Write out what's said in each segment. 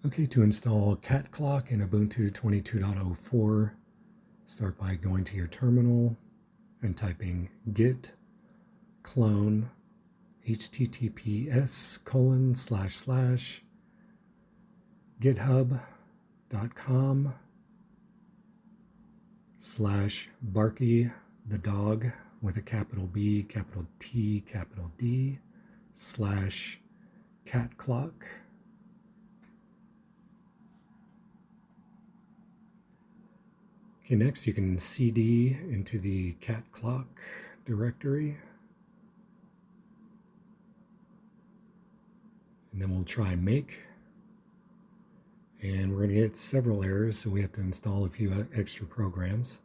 Okay, to install catclock in Ubuntu 22.04, start by going to your terminal and typing git clone https://github.com/Barky the dog with a capital B, capital T, capital D /catclock. Okay, next you can cd into the catclock directory. And then we'll try make. And we're going to get several errors, so we have to install a few extra programs.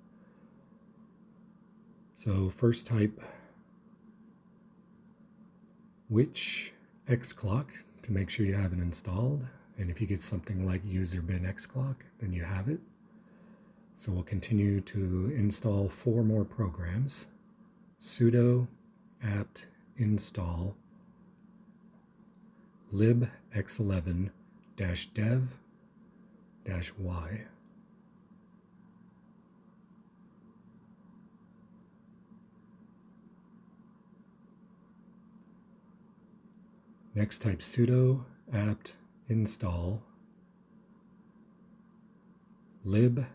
So first type which xclock to make sure you have it installed. And if you get something like user bin xclock, then you have it. So we'll continue to install 4 more programs. Sudo apt install libx11-dev-y. Next, type sudo apt install libxt-dev-y.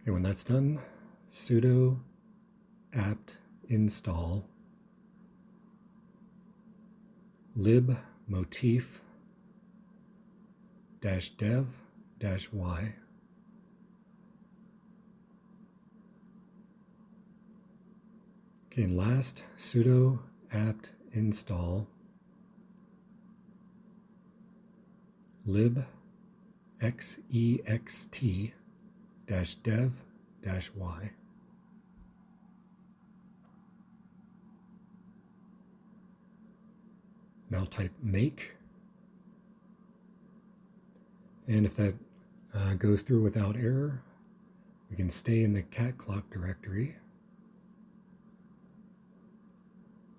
Okay, when that's done, sudo apt install libmotif-dev-y. Okay, and last, sudo apt install libxext-dev-y. Now type make, and if that goes through without error, we can stay in the catclock directory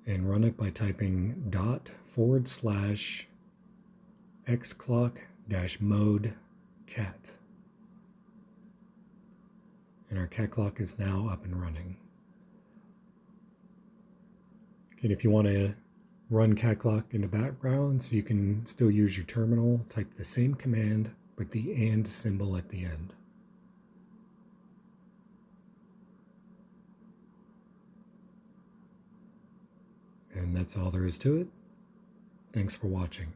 and run it by typing ./xclock-mode cat. And our catclock is now up and running. And if you want to run catclock in the background so you can still use your terminal, type the same command but the and symbol at the end. And that's all there is to it. Thanks for watching.